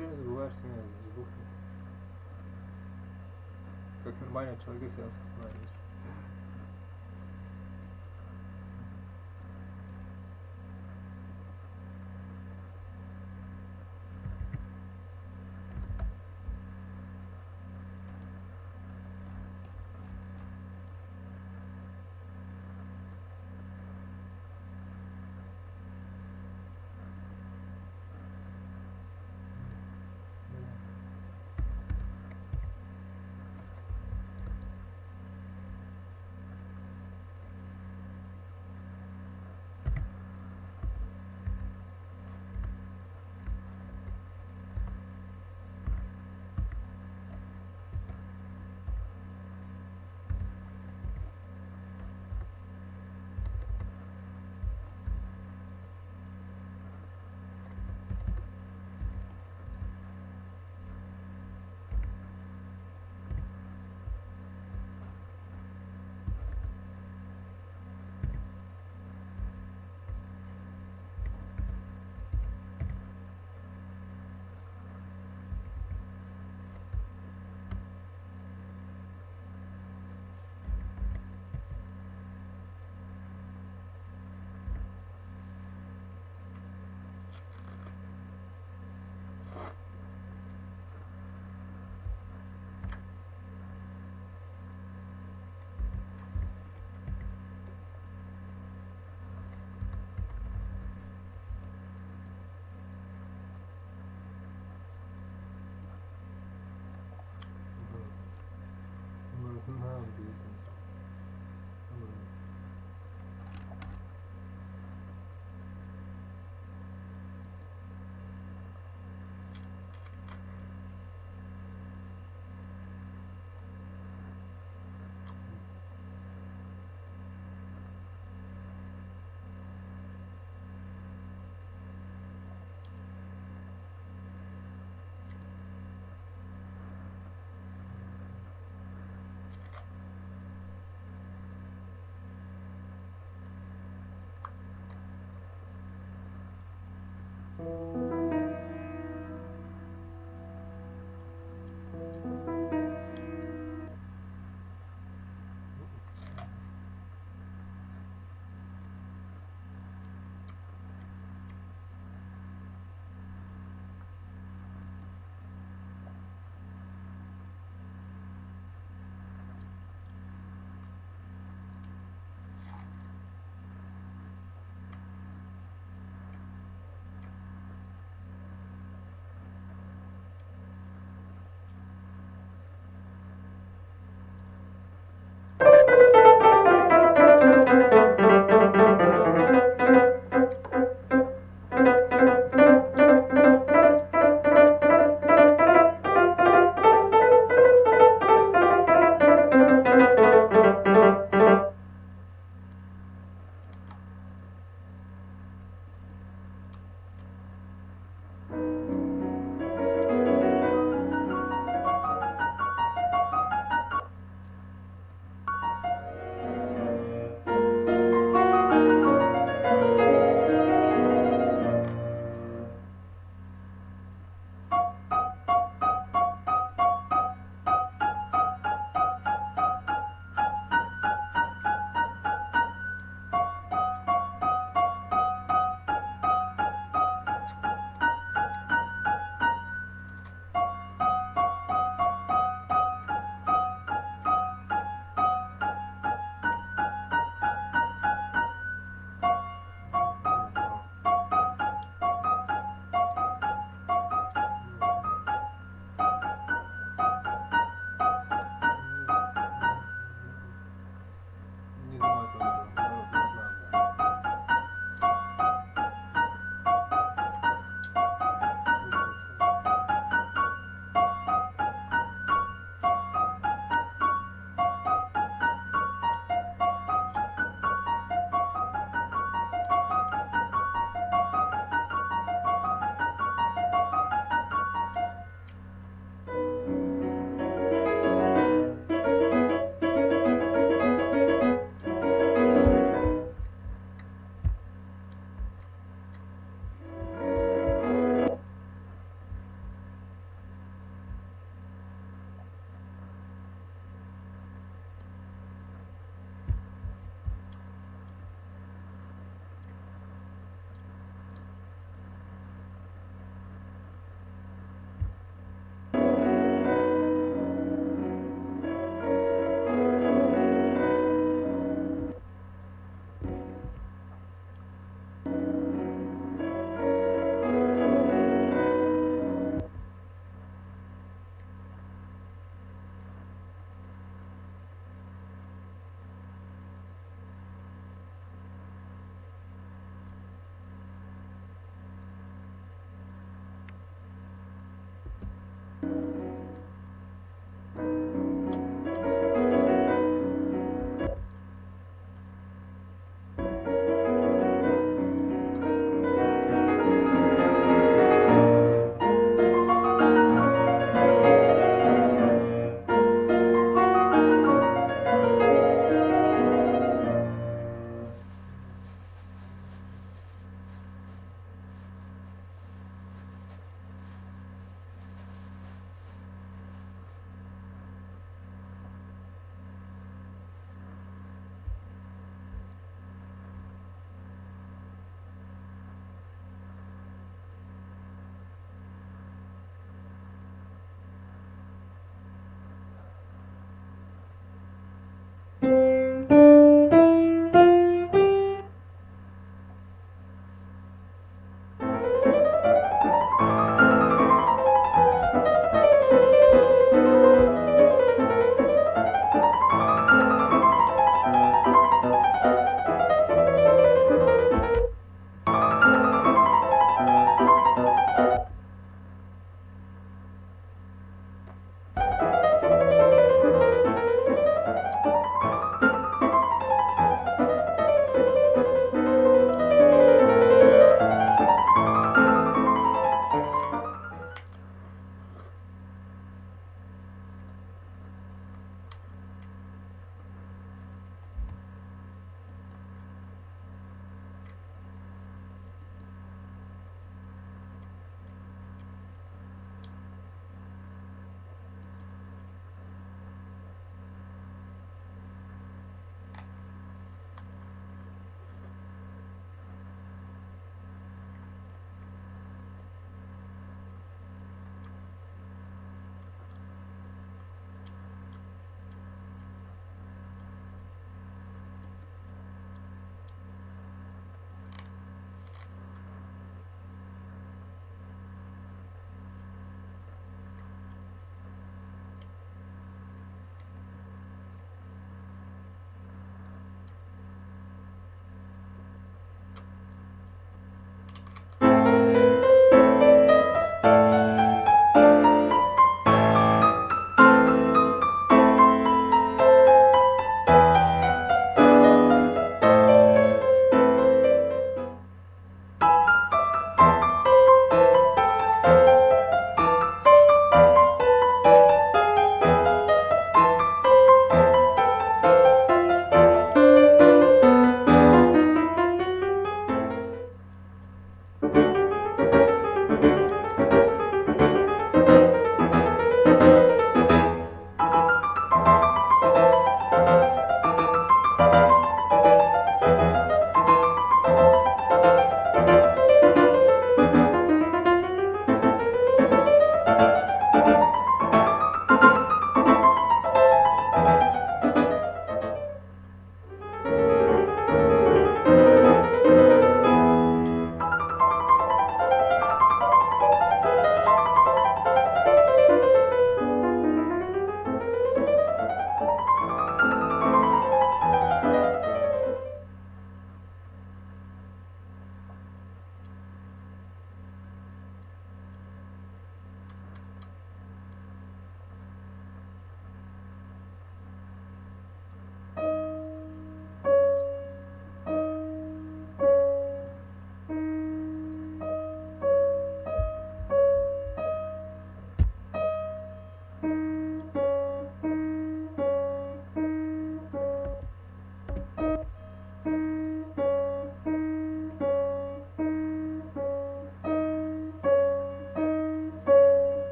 все время забываю, что у меня звук нет. Как нормальный человек сеанс останавливаюсь.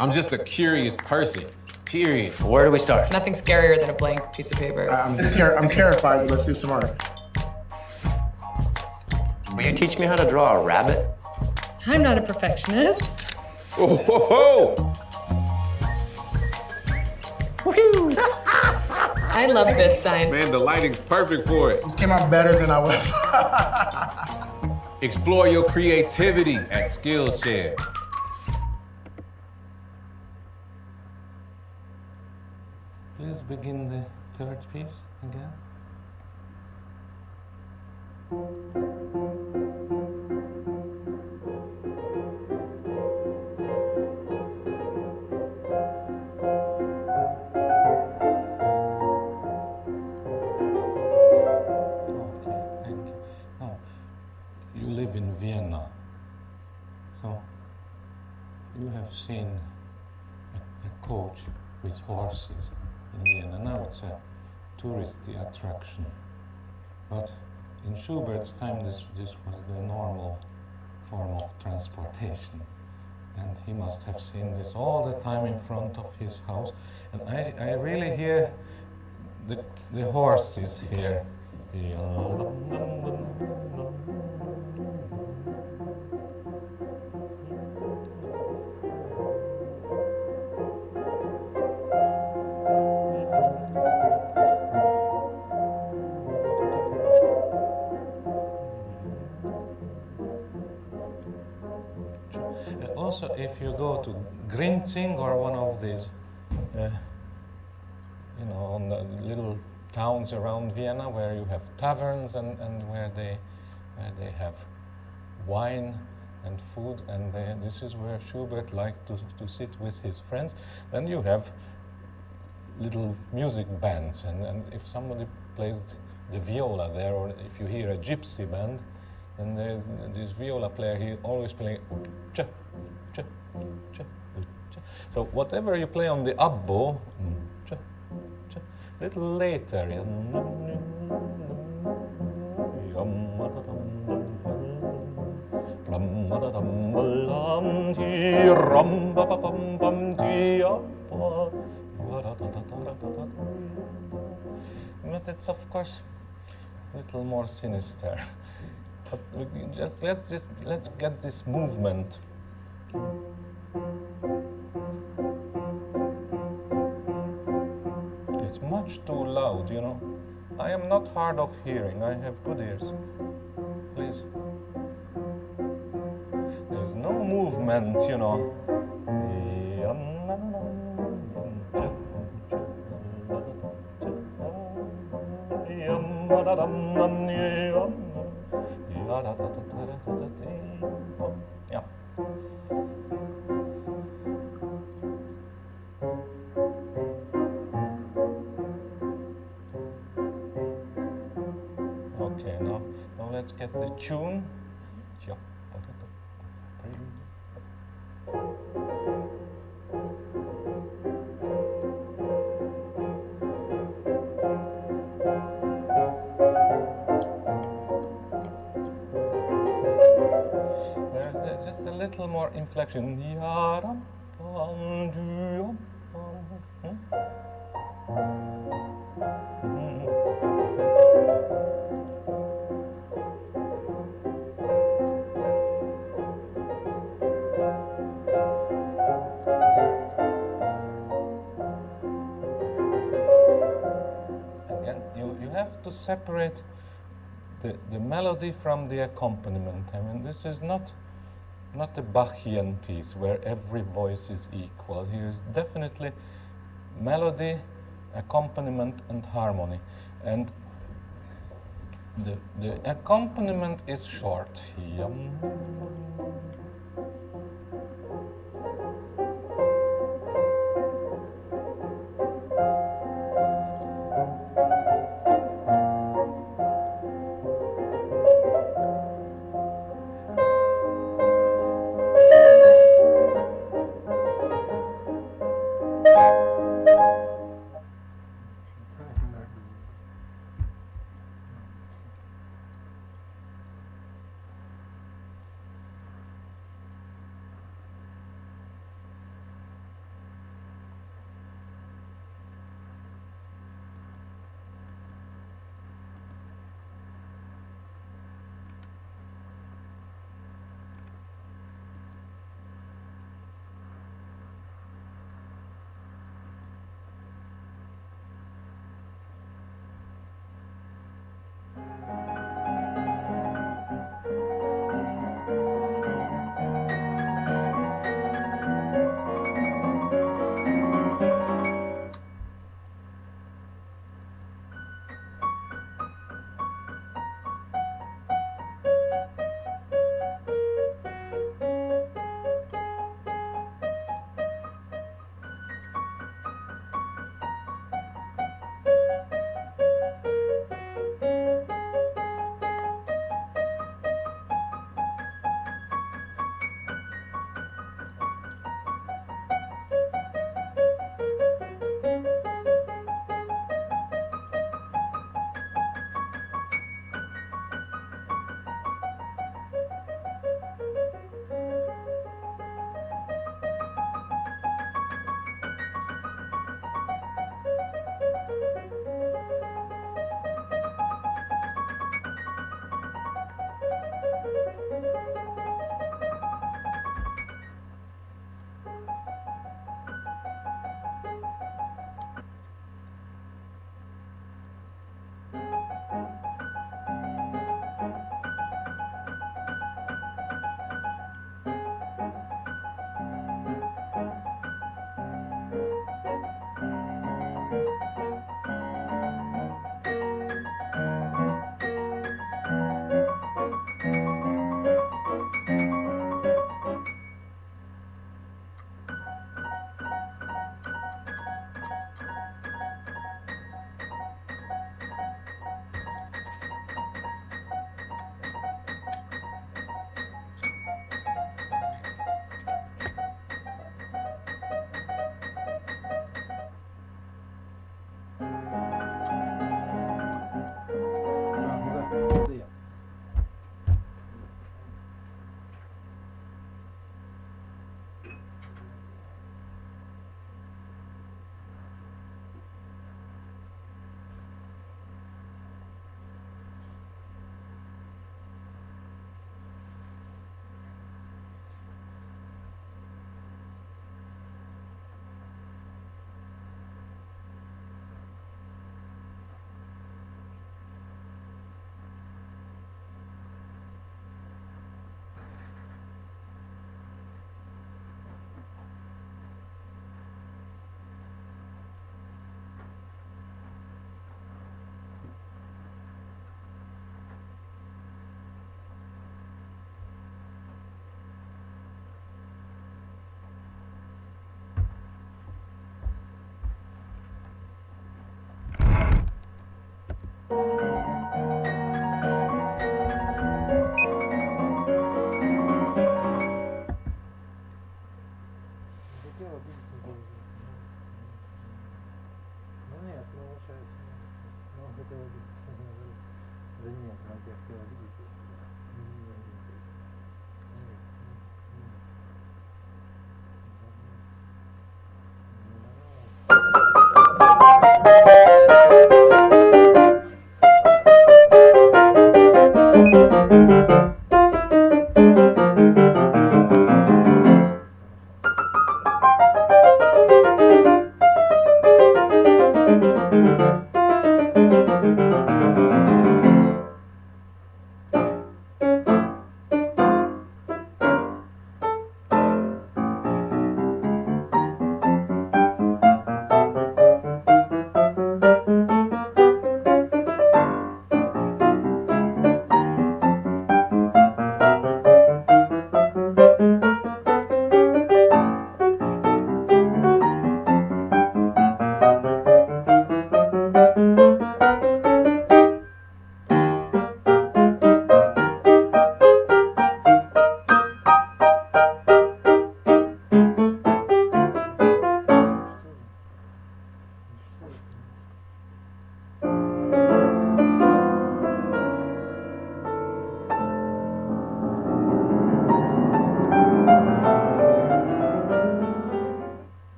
I'm just a curious person, period. Where do we start? Nothing scarier than a blank piece of paper. I'm terrified, but let's do some more. Will you teach me how to draw a rabbit? I'm not a perfectionist. Oh, ho, ho. Woohoo! I love this sign. Man, the lighting's perfect for it. This came out better than I would have. Explore your creativity at Skillshare. Please begin the third piece again. In Vienna, so you have seen a coach with horses in Vienna. Now it's a touristy attraction, but in Schubert's time this was the normal form of transportation, and he must have seen this all the time in front of his house. And I really hear the horses here. Also, if you go to Grinzing or one of these, on the little towns around Vienna where you have taverns and where they have wine and food, and this is where Schubert liked to sit with his friends. Then you have little music bands, and if somebody plays the viola there, or if you hear a gypsy band, then there's this viola player, he always playing cha, cha, cha, cha. So whatever you play on the up bow, cha, cha, little later, but it's of course a little more sinister. But let's get this movement. It's much too loud, you know. I am not hard of hearing. I have good ears. Please. There's no movement, you know. Yeah. Okay, now let's get the tune. There's just a little more inflection. Again, you have to separate the melody from the accompaniment. I mean, this is not a Bachian piece where every voice is equal. Here is definitely melody, accompaniment, and harmony. And the accompaniment is short.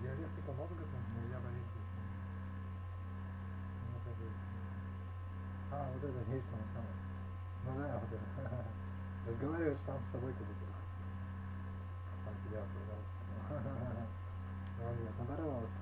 Диалектика мозга там, но я боюсь. Вот это есть оно самое. Ну да, вот это. Разговариваешь сам с собой, как будто. Сам себя пожалуйста. Ну нет, надорвался.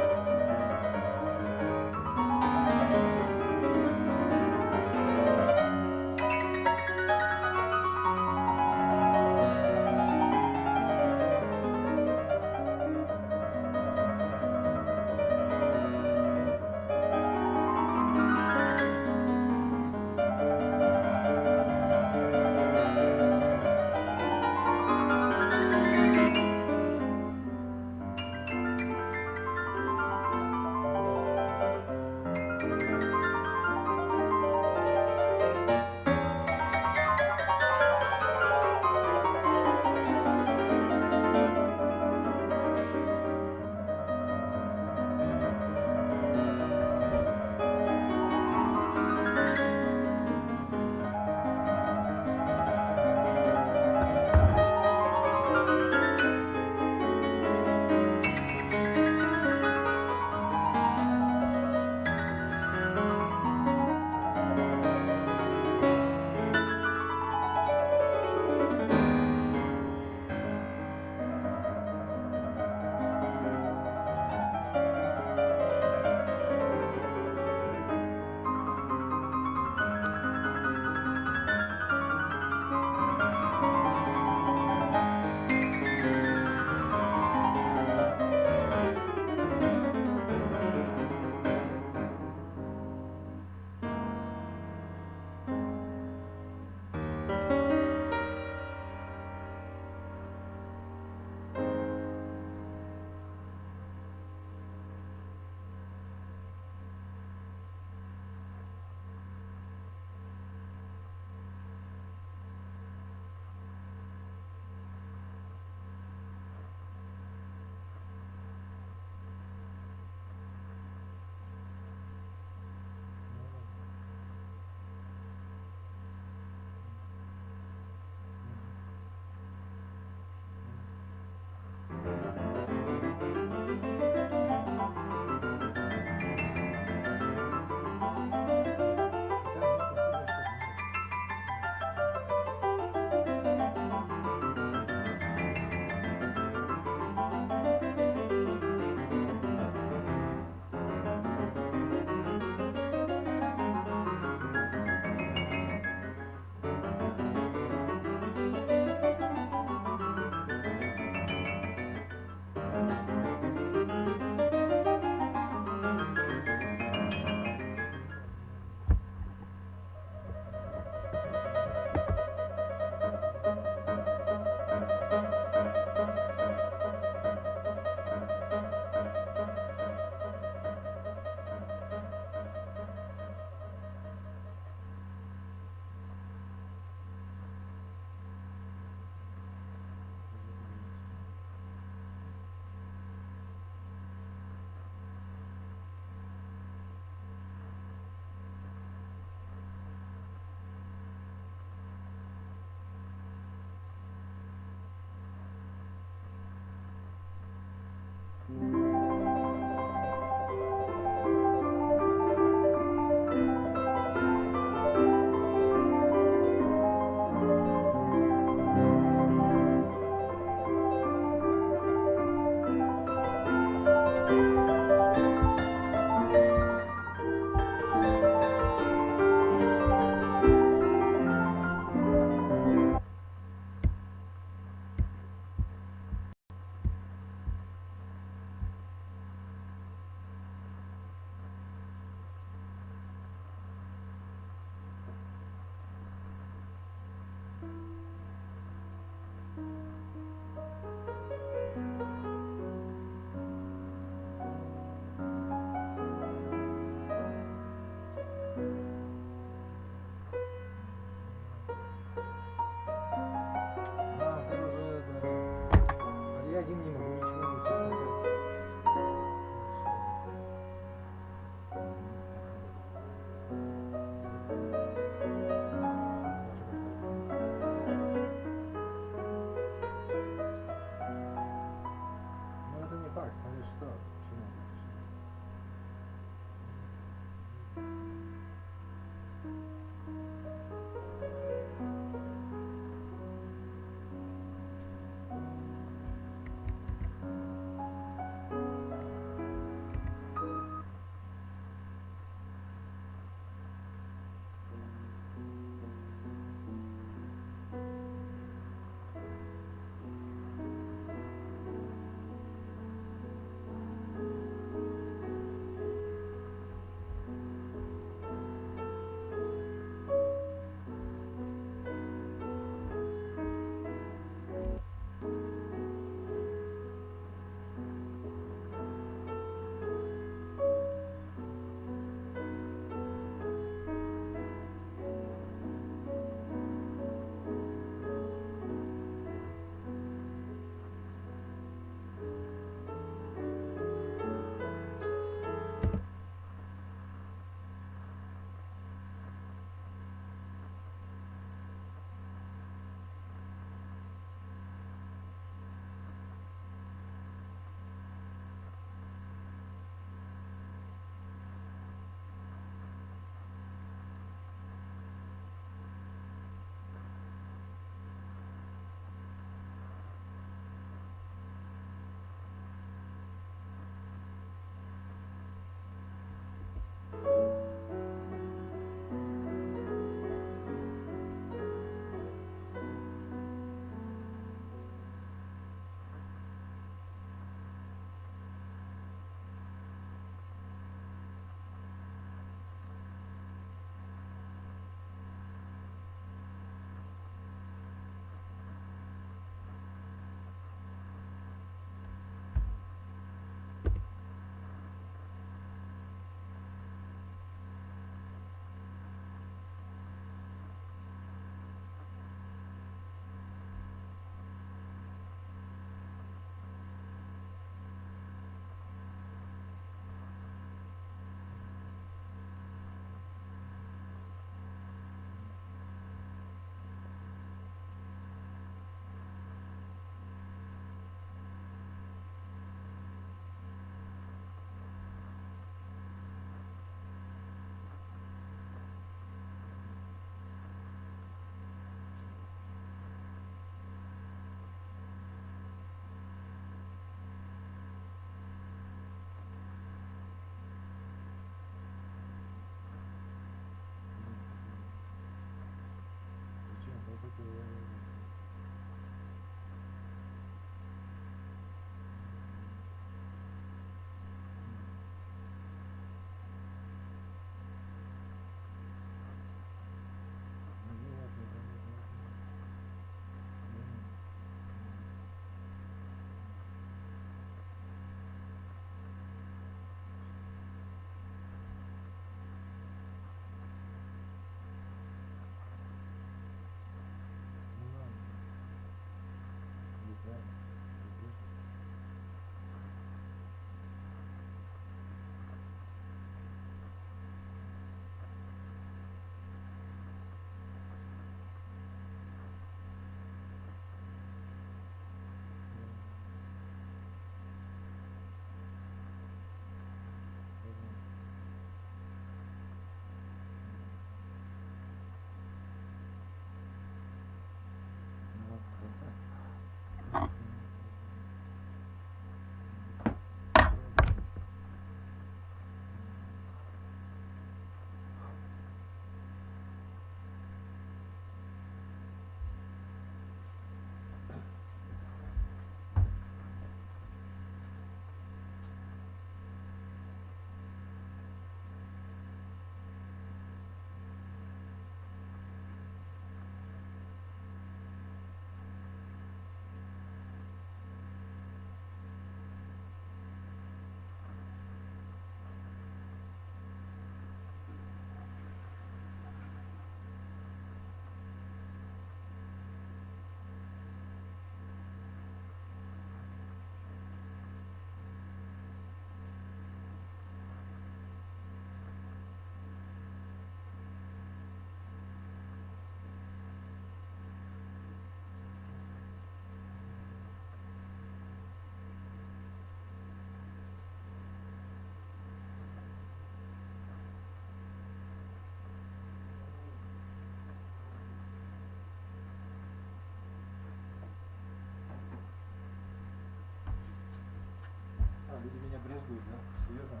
будет, да? Серьезно?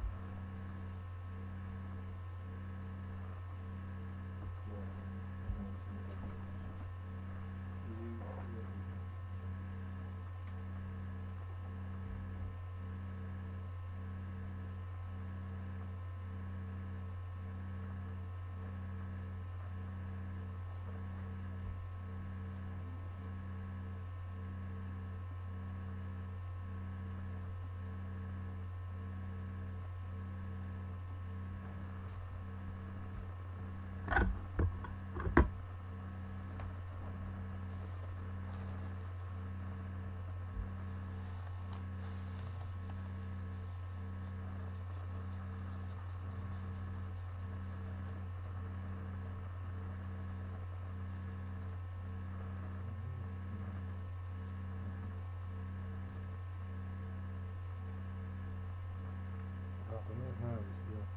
Не знаю, сделать.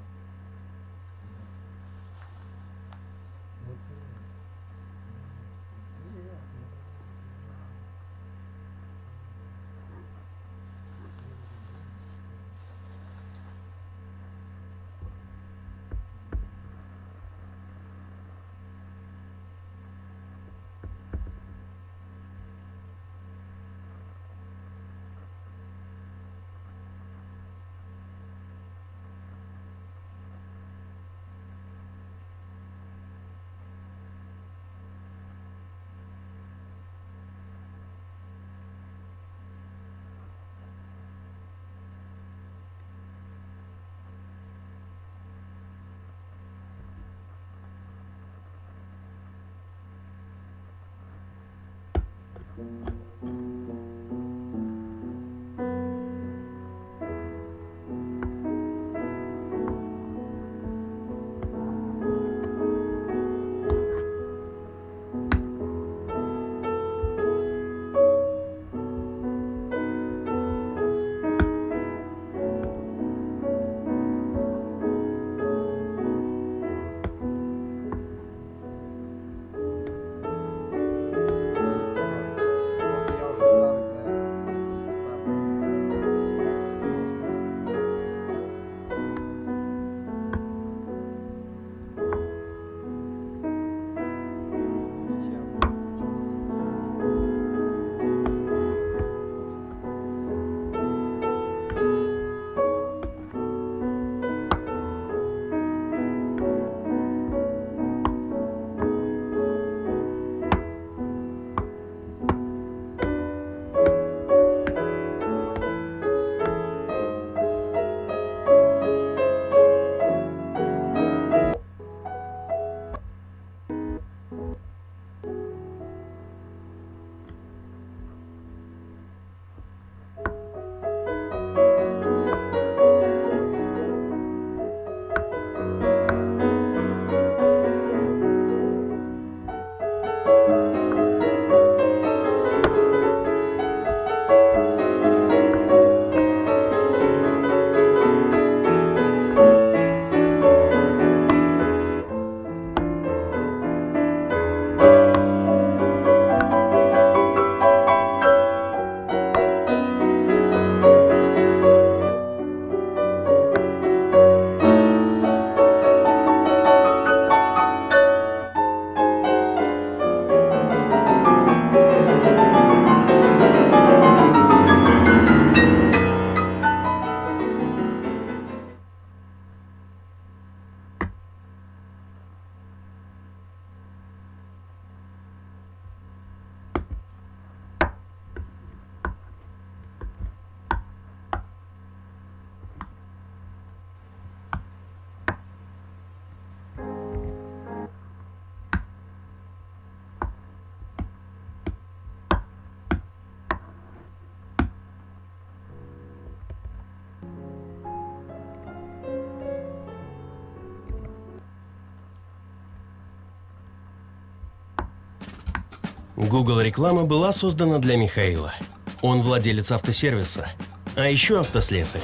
Google реклама была создана для Михаила. Он владелец автосервиса, а еще автослесарь.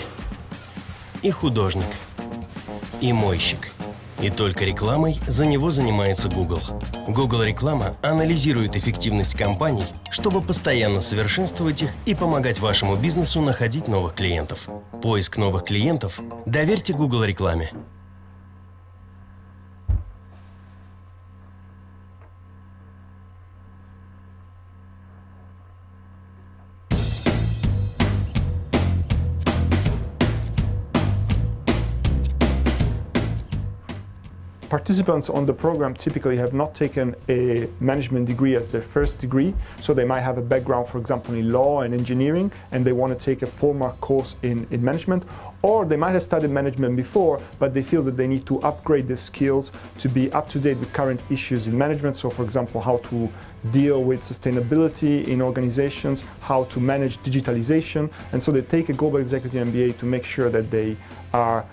И художник, и мойщик, И только рекламой за него занимается Google. Google Реклама анализирует эффективность компаний, чтобы постоянно совершенствовать их и помогать вашему бизнесу находить новых клиентов. Поиск новых клиентов доверьте Google Рекламе. Participants on the program typically have not taken a management degree as their first degree, so they might have a background, for example, in law and engineering, and they want to take a 4-month course in management, or they might have studied management before, but they feel that they need to upgrade their skills to be up to date with current issues in management. So, for example, how to deal with sustainability in organizations, how to manage digitalization, and so they take a Global Executive MBA to make sure that they are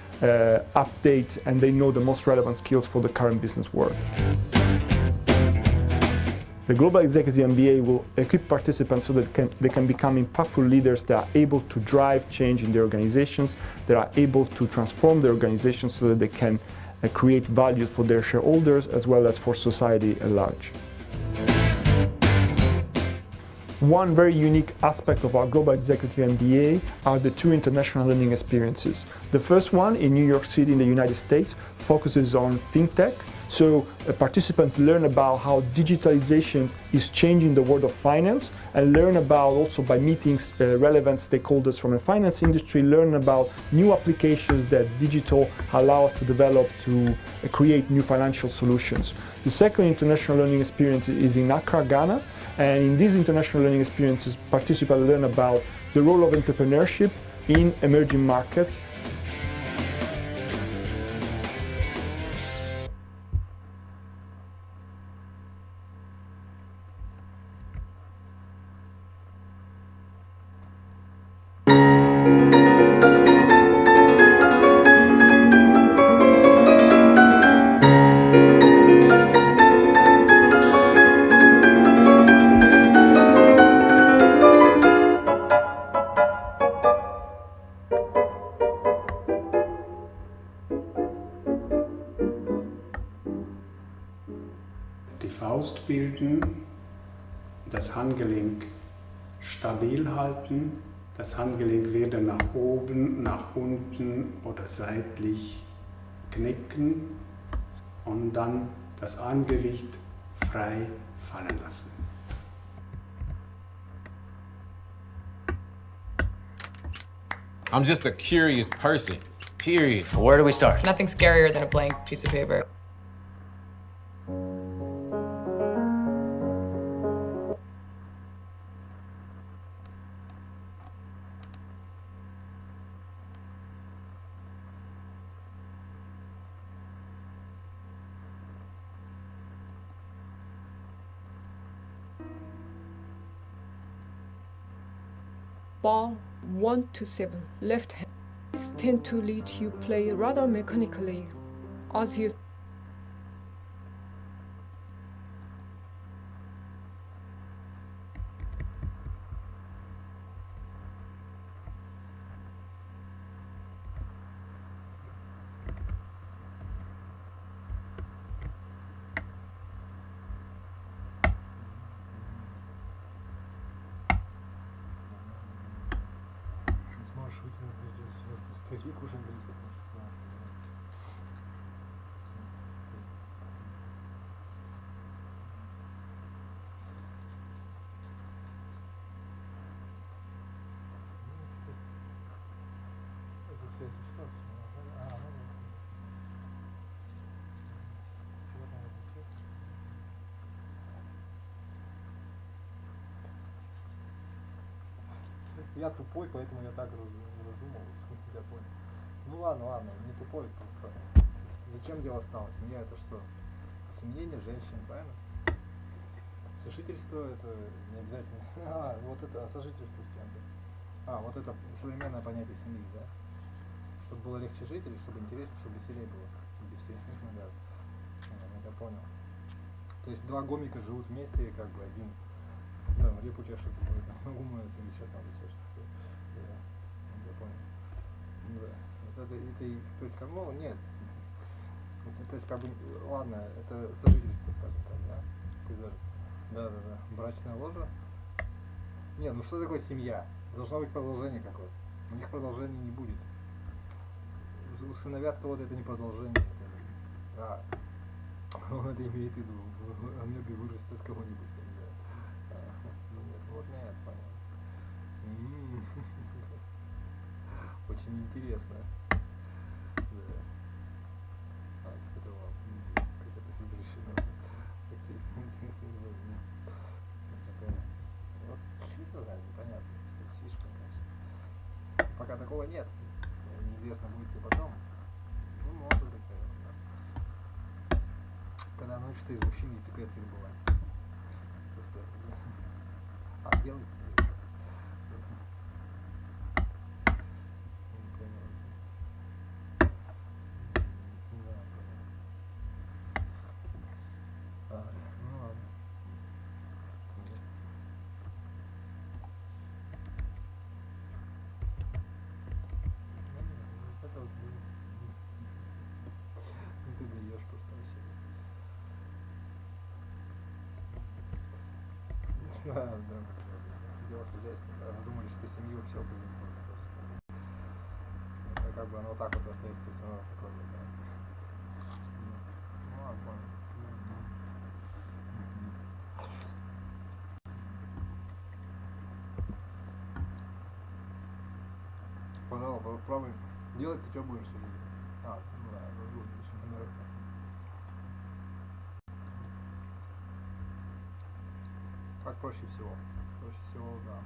update and they know the most relevant skills for the current business world. The Global Executive MBA will equip participants so that they can become impactful leaders that are able to drive change in their organizations, that are able to transform their organizations so that they can create value for their shareholders as well as for society at large. One very unique aspect of our Global Executive MBA are the 2 international learning experiences. The first one in New York City in the United States focuses on fintech. So participants learn about how digitalization is changing the world of finance, and learn about also by meeting relevant stakeholders from the finance industry, learn about new applications that digital allow us to develop to create new financial solutions. The second international learning experience is in Accra, Ghana. And in these international learning experiences, participants learn about the role of entrepreneurship in emerging markets. Die Faust bilden, das Handgelenk stabil halten, das Handgelenk weder nach oben, nach unten oder seitlich knicken und dann das Armgewicht frei fallen lassen. I'm just a curious person, period. Where do we start? Nothing scarier than a blank piece of paper. Ball 1 to 7, left hand. These tend to lead you play rather mechanically as you Сможешь вытянуть старик уже, блин, потому что... Я тупой, поэтому я так раздумал, я понял. Ну ладно, не тупой, просто зачем дело стало? Семья это что? Осеменение женщин, правильно? Сожительство это не обязательно. Вот это сожительство с кем-то. Вот это современное понятие семьи, да? Чтобы было легче жить или чтобы интереснее, чтобы веселее было? Без всех наград. Я понял. То есть два гомика живут вместе, и как бы один там репу чешет, ногу моется или что там все что. Я понял. Да. То есть кому? Нет. То есть, как бы, ладно, это сожительство, скажем так, да? Да. Брачная ложа. Не, ну что такое семья? Должно быть продолжение какое-то. У них продолжения не будет. Усыновят кого-то, это не продолжение. Он это имеет в виду. Амеби вырастет кого-нибудь. Нет, вот нет, понятно. Очень интересно. Да. Как это разрешено. Какие интересные выводы. Вот что-то, да, непонятно. Слишком, конечно. Пока такого нет. Неизвестно, будет ли потом. Ну, может быть, наверное. Когда научишься из мужчин яйцеклетки добывать. А делать? Ты даешь просто вообще. Да. Дело хозяйственное. Да. Думали, что семью все будет. Это как бы оно вот так вот остается, то есть оно такое, да. Ну ладно, понял. Пожалуйста, попробуй. Делать ты что будешь сегодня? Ну да, будет еще номер. Как проще всего? Проще всего, да.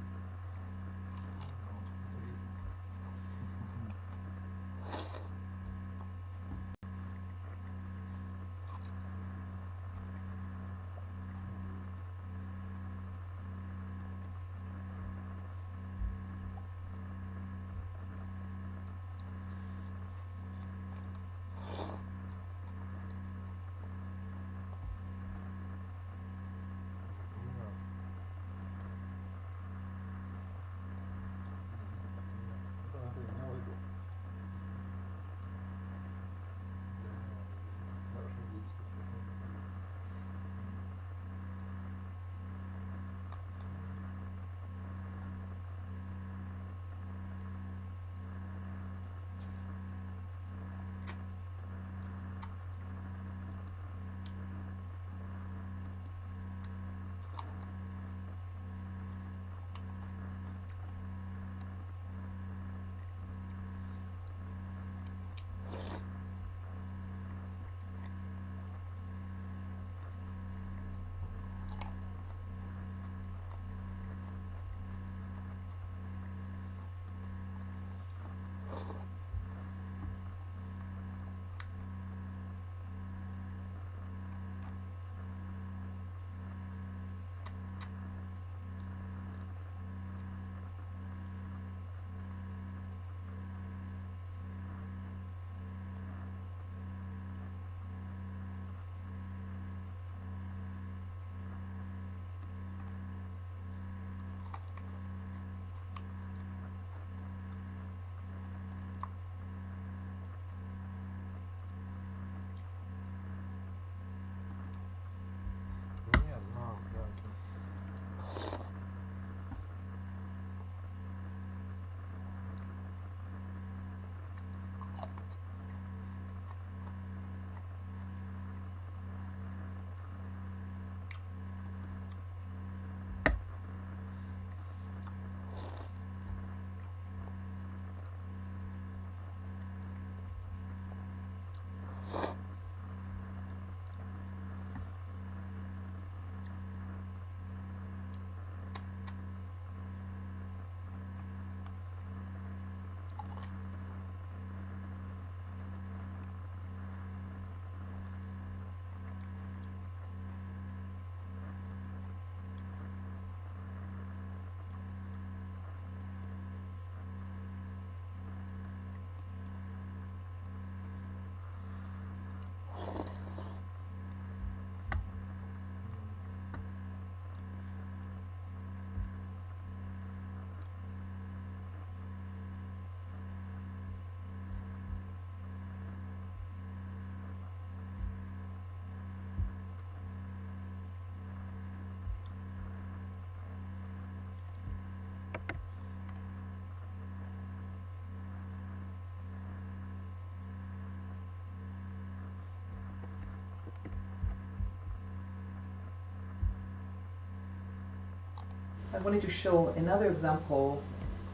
I wanted to show another example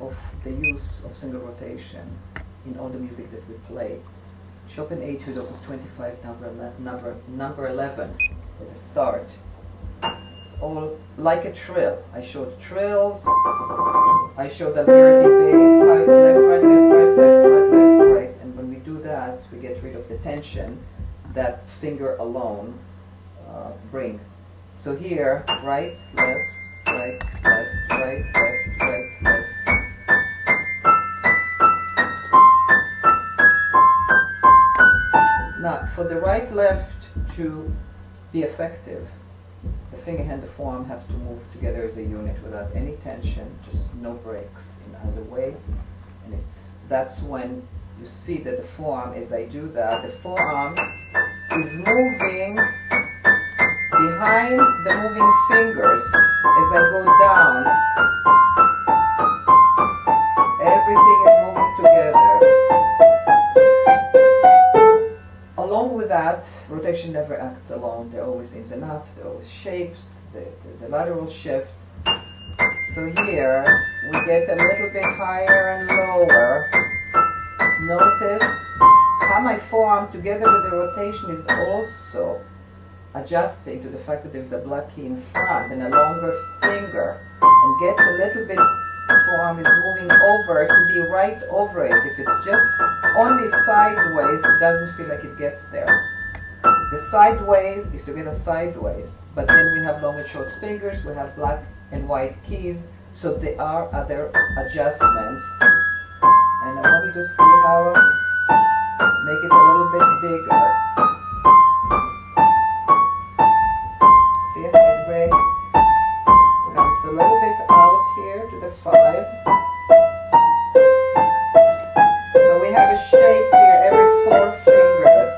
of the use of single rotation in all the music that we play. Chopin Etude, Opus 25, number 11, at the start. It's all like a trill. I showed trills, I showed Alberti bass, how it's left, right, left, right, left, right, left, right. And when we do that, we get rid of the tension that finger alone bring. So here, right, left, right, left, right, left, right, left. Now, for the right, left to be effective, the finger, hand, the forearm have to move together as a unit without any tension, just no breaks in either way. And that's when you see that the forearm, as I do that, the forearm is moving behind the moving fingers as I go down. Everything is moving together. Along with that, rotation never acts alone. There are always ins and outs, there are always shapes, the lateral shifts. So here, we get a little bit higher and lower. Notice how my forearm, together with the rotation, is also adjusting to the fact that there's a black key in front and a longer finger, and gets a little bit, the forearm is moving over to be right over it. If it's just only sideways, it doesn't feel like it gets there. The sideways is to get a sideways, but then we have long and short fingers, we have black and white keys, so there are other adjustments. And I wanted to see how make it a little bit bigger. See it, it break comes a little bit out here to the 5. So we have a shape here every 4 fingers.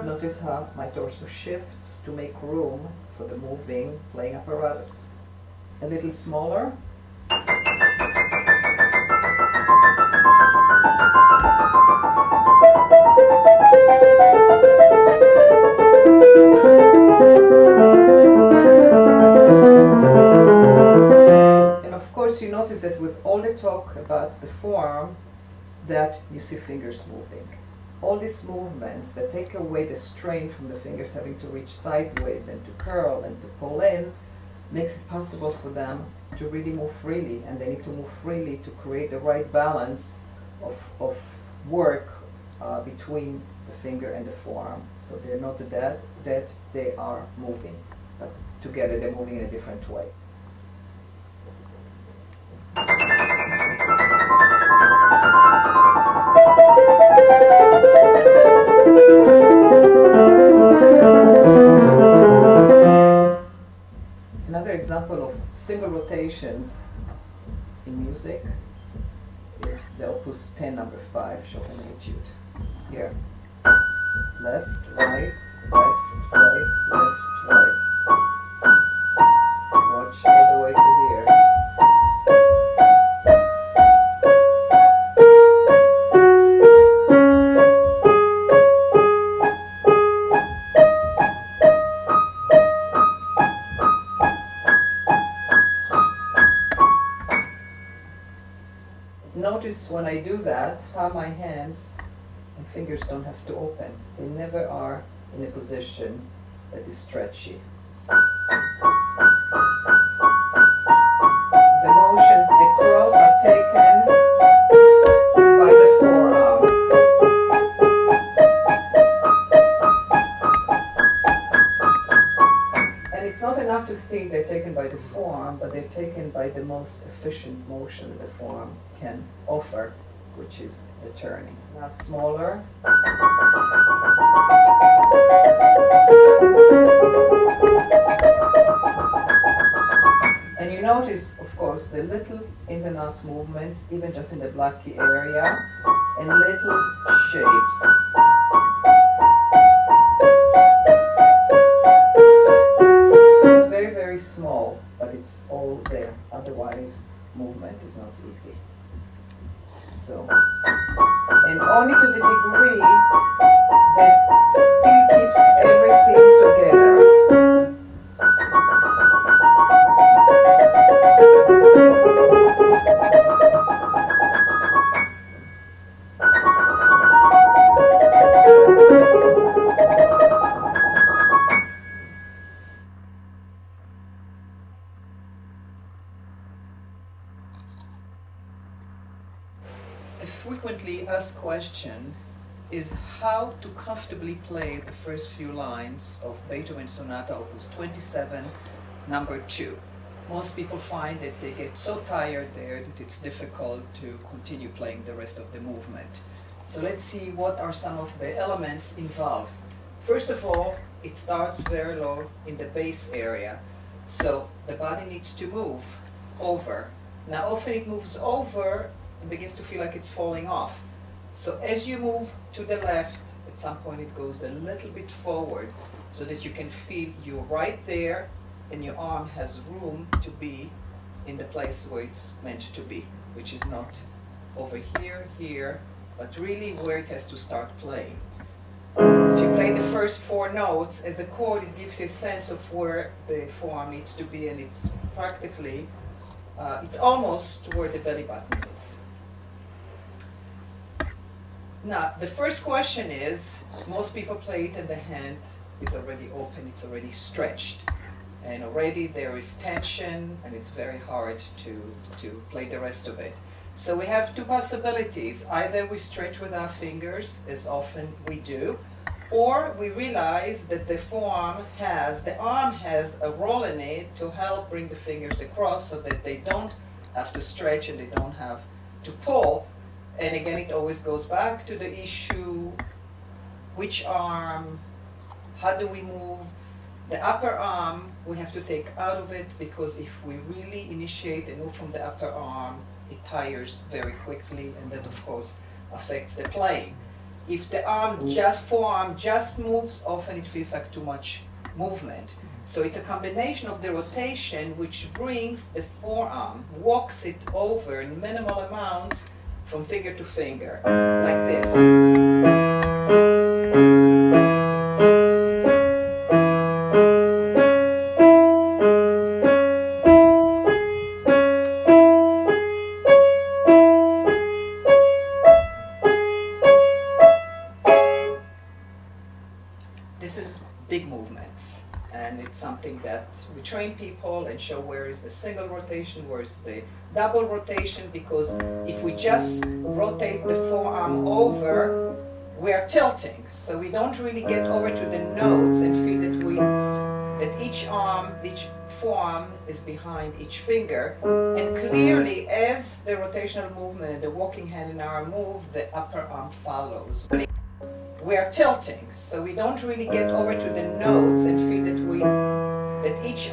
Notice how my torso shifts to make room for the moving playing apparatus. A little smaller. And of course you notice that with all the talk about the form, that you see fingers moving. All these movements that take away the strain from the fingers having to reach sideways and to curl and to pull in makes it possible for them to really move freely, and they need to move freely to create the right balance of work between the finger and the forearm. So they're not dead, they are moving, but together they're moving in a different way. Another example of single rotations in music is the Opus 10, number 5, Chopin Etude. Here, left, right, left, right, left, right. Watch all the way to here. Notice when I do that, how my hands and fingers don't have to open. They never are in a position that is stretchy. The motions across are taken by the forearm. And it's not enough to think they're taken by the forearm, but they're taken by the most efficient motion that the forearm can offer, which is the turning. Now smaller. And you notice, of course, the little ins and outs movements, even just in the black key area, and little shapes. It's very, very small, but it's all there. Otherwise, movement is not easy. So and only to the degree that still keeps everything together. A frequently asked question is how to comfortably play the first few lines of Beethoven Sonata Opus 27, number 2. Most people find that they get so tired there that it's difficult to continue playing the rest of the movement. So let's see what are some of the elements involved. First of all, it starts very low in the bass area, so the body needs to move over. Now often it moves over and begins to feel like it's falling off. So as you move to the left, at some point it goes a little bit forward so that you can feel you're right there and your arm has room to be in the place where it's meant to be, which is not over here, here, but really where it has to start playing. If you play the first 4 notes as a chord, it gives you a sense of where the forearm needs to be, and it's practically, it's almost where the belly button is. Now, the first question is, most people play it and the hand is already open, it's already stretched. And already there is tension and it's very hard to play the rest of it. So we have 2 possibilities. Either we stretch with our fingers, as often we do, or we realize that the arm has a role in it to help bring the fingers across so that they don't have to stretch and they don't have to pull. And again, it always goes back to the issue, which arm, how do we move? The upper arm, we have to take out of it, because if we really initiate and move from the upper arm, it tires very quickly, and that of course affects the playing. If the forearm just moves, often it feels like too much movement. So it's a combination of the rotation which brings the forearm, walks it over in minimal amounts from finger to finger, like this. This is big movements, and it's something that we train people and show where is the single rotation, where is the double rotation, because if we just rotate the forearm over, we are tilting, so we don't really get over to the notes and feel that each forearm is behind each finger, and clearly as the rotational movement and the walking hand and arm move, the upper arm follows. We are tilting, so we don't really get over to the notes and feel that each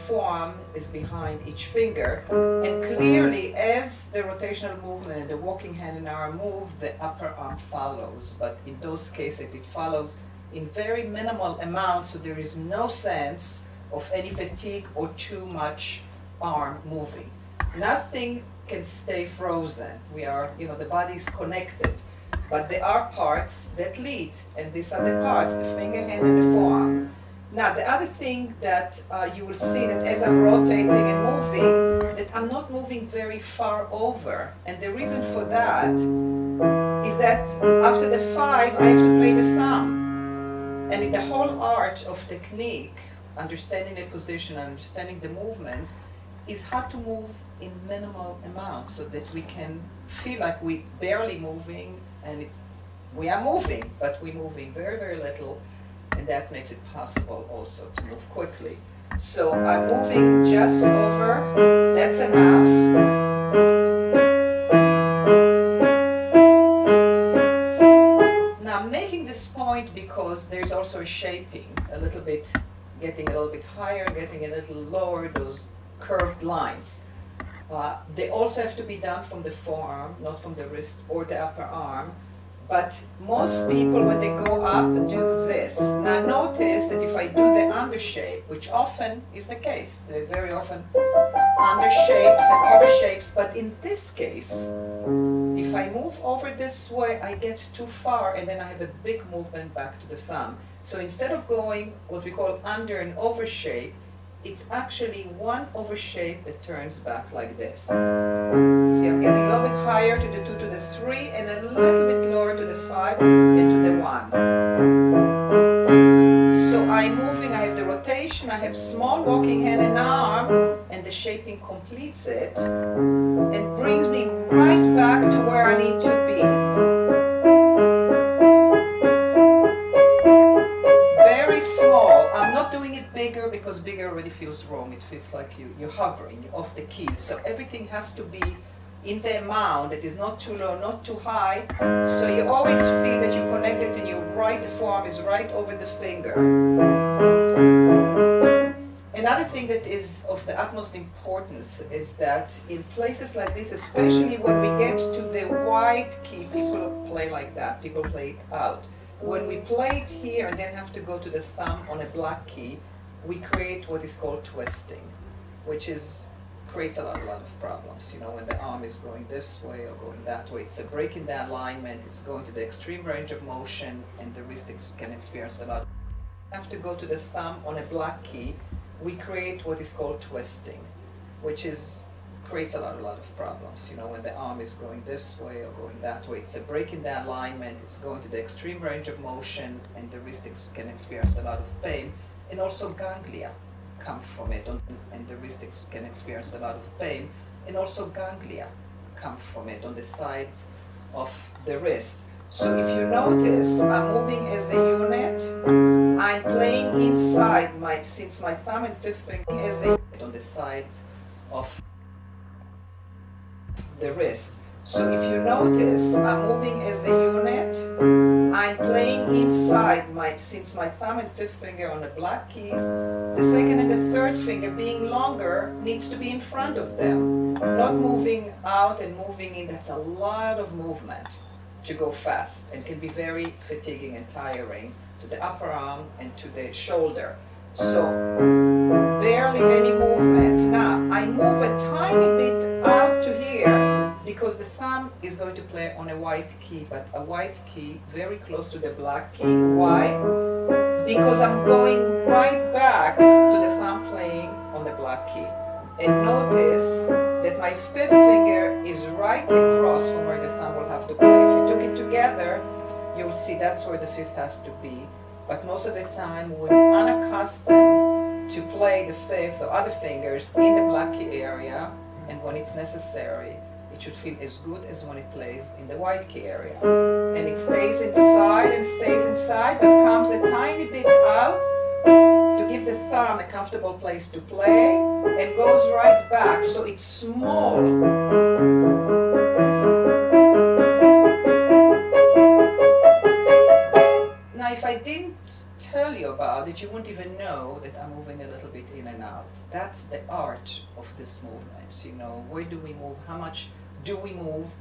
forearm is behind each finger, and clearly as the rotational movement and the walking hand and arm move, the upper arm follows. But in those cases it follows in very minimal amounts, so there is no sense of any fatigue or too much arm moving. Nothing can stay frozen. The body is connected. But there are parts that lead, and these are the parts, the finger, hand, and the forearm. Now, the other thing that you will see that as I'm rotating and moving, that I'm not moving very far over. And the reason for that is that after the 5, I have to play the thumb. And in the whole art of technique, understanding the position, understanding the movements, is how to move in minimal amounts so that we can feel like we're barely moving, and we are moving, but we're moving very, very little, and that makes it possible also to move quickly. So I'm moving just over, that's enough. Now I'm making this point because there's also a shaping, a little bit, getting a little bit higher, getting a little lower, those curved lines. They also have to be done from the forearm, not from the wrist or the upper arm. But most people, when they go up, do this. Now notice that if I do the under shape, which often is the case, they very often under shapes and over shapes, but in this case, if I move over this way, I get too far and then I have a big movement back to the thumb. So instead of going what we call under and over shape, it's actually one over shape that turns back like this. See, I'm getting a little bit higher to the 2 to the 3 and a little bit lower to the 5 and to the 1. So I'm moving, I have the rotation, I have small walking hand and arm, and the shaping completes it and brings me right back to where I need to be. Very small. I'm not doing it bigger because bigger already feels wrong. It feels like you're hovering, you're off the keys. So everything has to be in the amount that is not too low, not too high. So you always feel that you connect it and the forearm is right over the finger. Another thing that is of the utmost importance is that in places like this, especially when we get to the white key, people play like that, people play it out. When we play it here and then have to go to the thumb on a black key, we create what is called twisting, which creates a lot of problems. You know, when the arm is going this way or going that way, it's a break in the alignment, it's going to the extreme range of motion, and the wrist can experience a lot. Have to go to the thumb on a black key, we create what is called twisting, which creates a lot of problems. You know, when the arm is going this way or going that way, it's a break in the alignment, it's going to the extreme range of motion, and the wrist can experience a lot of pain, and also ganglia come from it, and the wrist can experience a lot of pain, and also ganglia come from it on the sides of the wrist. So if you notice, I'm moving as a unit, I'm playing inside, since my thumb and fifth finger is a unit on the sides of the wrist. So if you notice, I'm moving as a unit, I'm playing inside, since my thumb and fifth finger on the black keys, the second and the third finger being longer needs to be in front of them, not moving out and moving in. That's a lot of movement to go fast and can be very fatiguing and tiring to the upper arm and to the shoulder. So barely any movement. Now I move a tiny bit out to here because the thumb is going to play on a white key, but a white key very close to the black key. Why? Because I'm going right back to the thumb playing on the black key. And notice that my fifth finger is right across from where the thumb will have to play. If you took it together, you'll see that's where the fifth has to be. But most of the time, we're unaccustomed to play the fifth or other fingers in the black key area, and when it's necessary, it should feel as good as when it plays in the white key area. And it stays inside and stays inside, but comes a tiny bit out to give the thumb a comfortable place to play, and goes right back, so it's small. Now if I didn't tell you about it, you wouldn't even know that I'm moving a little bit in and out. That's the art of this movement. You know, where do we move? How much do we move?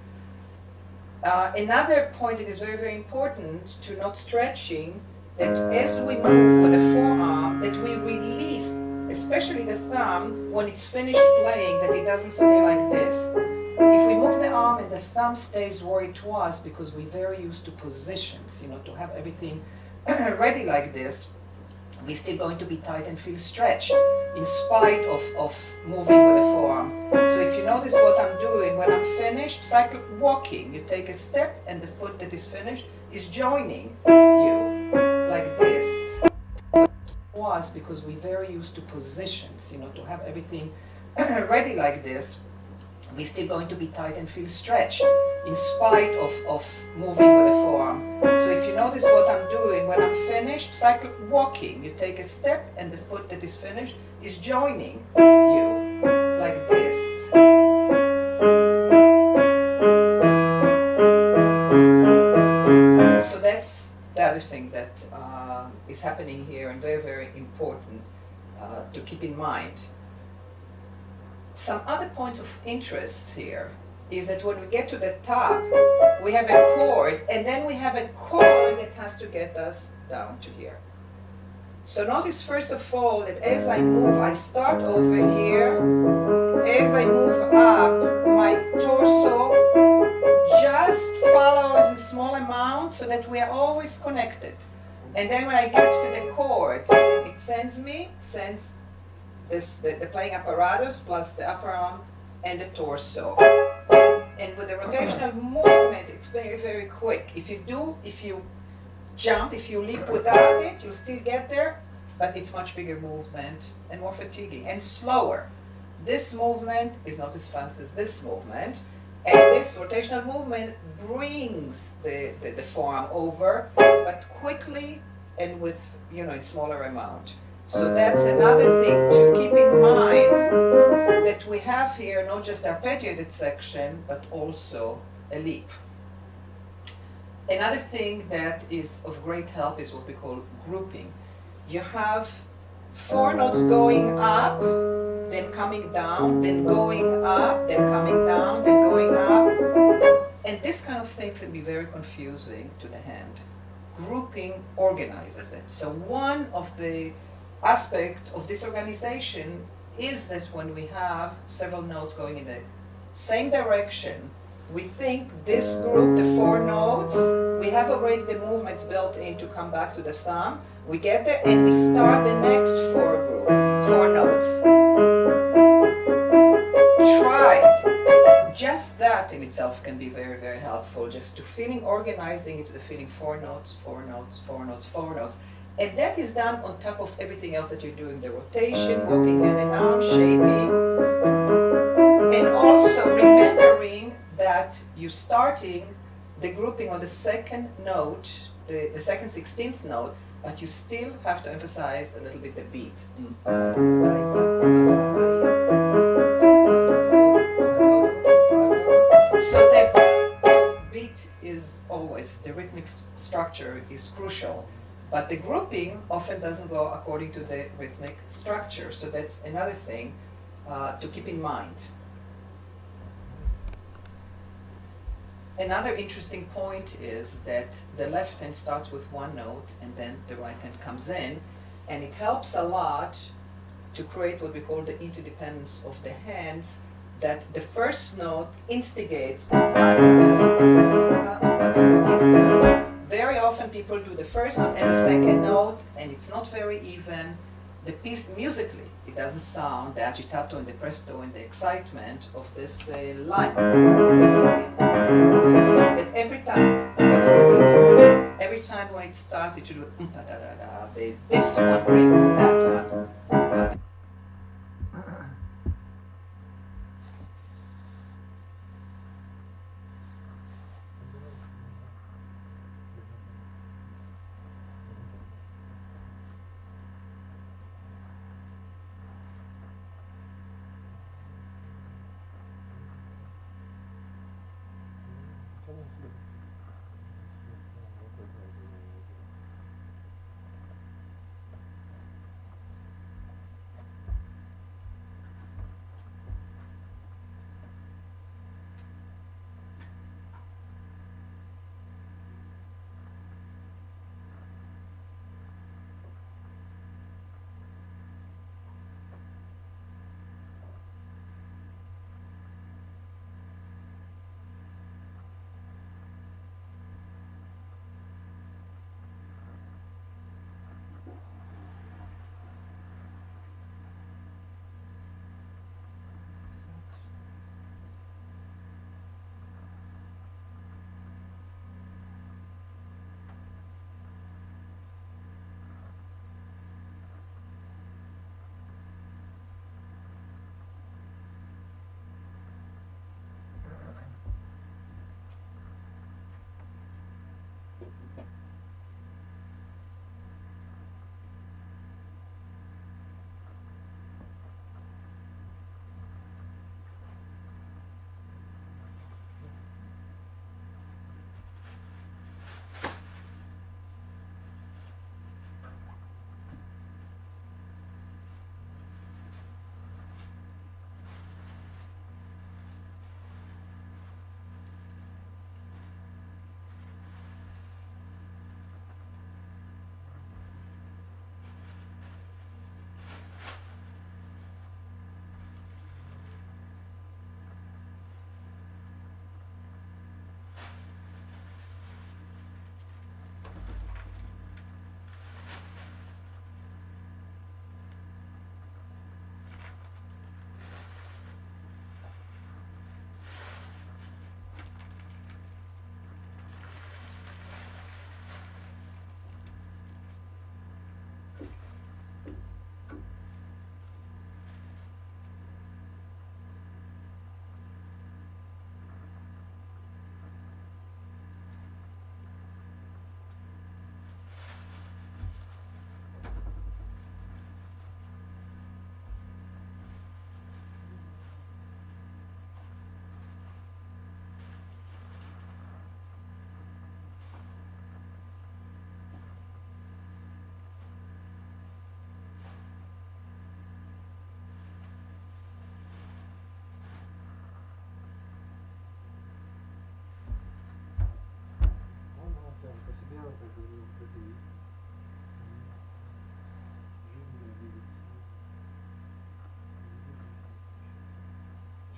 Another point that is very, very important to not stretching, that as we move with the forearm, that we release, especially the thumb, when it's finished playing, that it doesn't stay like this. If we move the arm and the thumb stays where it was, because we're very used to positions, you know, to have everything ready like this, we're still going to be tight and feel stretched in spite of moving with the forearm. So if you notice what I'm doing, when I'm finished, it's like walking. You take a step and the foot that is finished is joining you, like this. Was because we're very used to positions, you know, to have everything ready like this, we're still going to be tight and feel stretched in spite of moving with the forearm. So if you notice what I'm doing, when I'm finished, it's like walking. You take a step and the foot that is finished is joining you, like this. So that's the other thing that is happening here, and very, very important to keep in mind. Some other points of interest here is that when we get to the top, we have a chord, and then we have a chord that has to get us down to here. So notice first of all that as I move, I start over here. As I move up, my torso just follows a small amount so that we are always connected. And then when I get to the chord, it sends this, the playing apparatus plus the upper arm and the torso. And with the rotational movements, it's very, very quick. If you jump, if you leap without it, you'll still get there, but it's much bigger movement and more fatiguing and slower. This movement is not as fast as this movement, and this rotational movement brings the forearm over, but quickly and with, in smaller amount. So that's another thing to keep in mind, that we have here not just arpeggiated section, but also a leap. Another thing that is of great help is what we call grouping. You have 4 notes going up, then coming down, then going up, then coming down, then going up. And this kind of thing can be very confusing to the hand. Grouping organizes it. So one of the aspects of this organization is that when we have several notes going in the same direction, we think this group, the 4 notes, we have already the movements built in to come back to the thumb. We get there and we start the next 4 notes. Try it. Just that in itself can be very, very helpful, just to organizing it to the feeling 4 notes, 4 notes, 4 notes, 4 notes. And that is done on top of everything else that you're doing, the rotation, walking hand and arm, shaping. And also remembering that you're starting the grouping on the second note, the second 16th note, but you still have to emphasize a little bit the beat. So the beat is always, the rhythmic structure is crucial, but the grouping often doesn't go according to the rhythmic structure. So that's another thing to keep in mind. Another interesting point is that the left hand starts with 1 note and then the right hand comes in, and it helps a lot to create what we call the interdependence of the hands, that the first note instigates. Very often people do the first note and the second note, and it's not very even. The piece musically, it doesn't sound the agitato and the presto and the excitement of this line. But every time when it starts, it should do this one brings that one.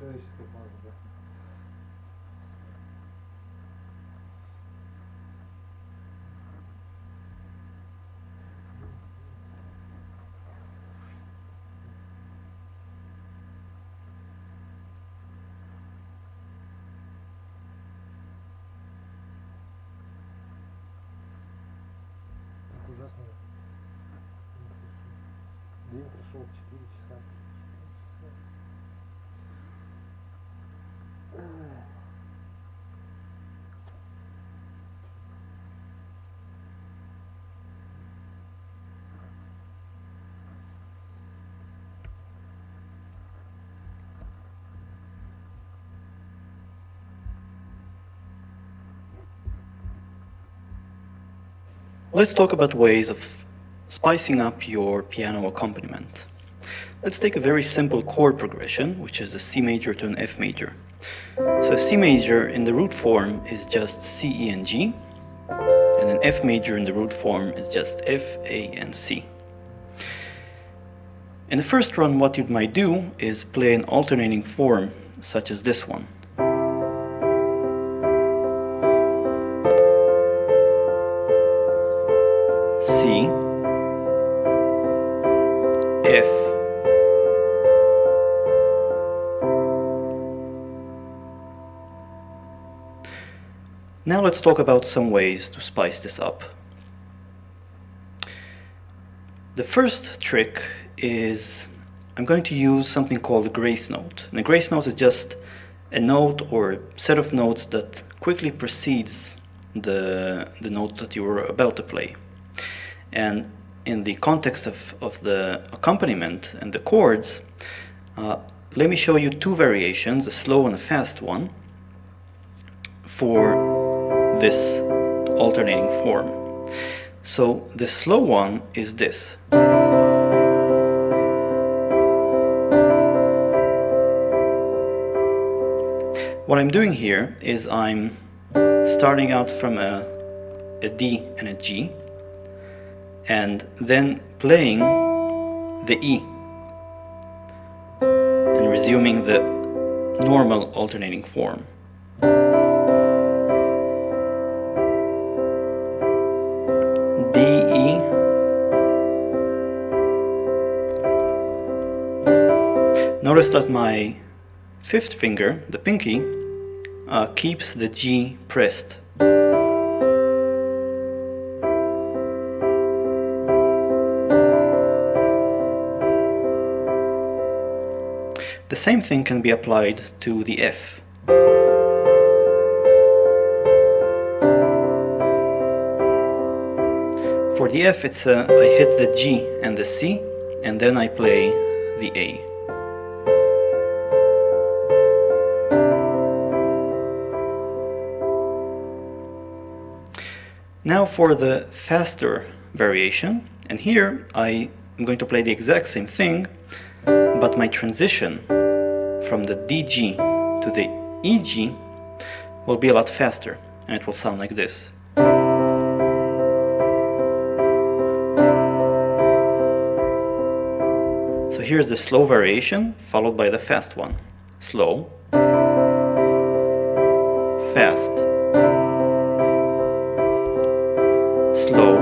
человеческой базы, да. Так ужасно. День прошел 4 часа. Let's talk about ways of spicing up your piano accompaniment. Let's take a very simple chord progression, which is a C major to an F major. So a C major in the root form is just C, E, and G, and an F major in the root form is just F, A, and C. In the first run, what you might do is play an alternating form, such as this one. C, F, now let's talk about some ways to spice this up. The first trick is I'm going to use something called a grace note. And a grace note is just a note or a set of notes that quickly precedes the note that you were about to play. And in the context of the accompaniment and the chords, let me show you two variations, a slow and a fast one, for this alternating form. So the slow one is this. What I'm doing here is I'm starting out from a D and a G, and then playing the E and resuming the normal alternating form. D, E, notice that my fifth finger, the pinky, keeps the G pressed. The same thing can be applied to the F. For the F, it's I hit the G and the C, and then I play the A. Now for the faster variation, and here I am going to play the exact same thing, but my transition from the DG to the EG will be a lot faster, and it will sound like this. So here's the slow variation, followed by the fast one. Slow, fast, slow,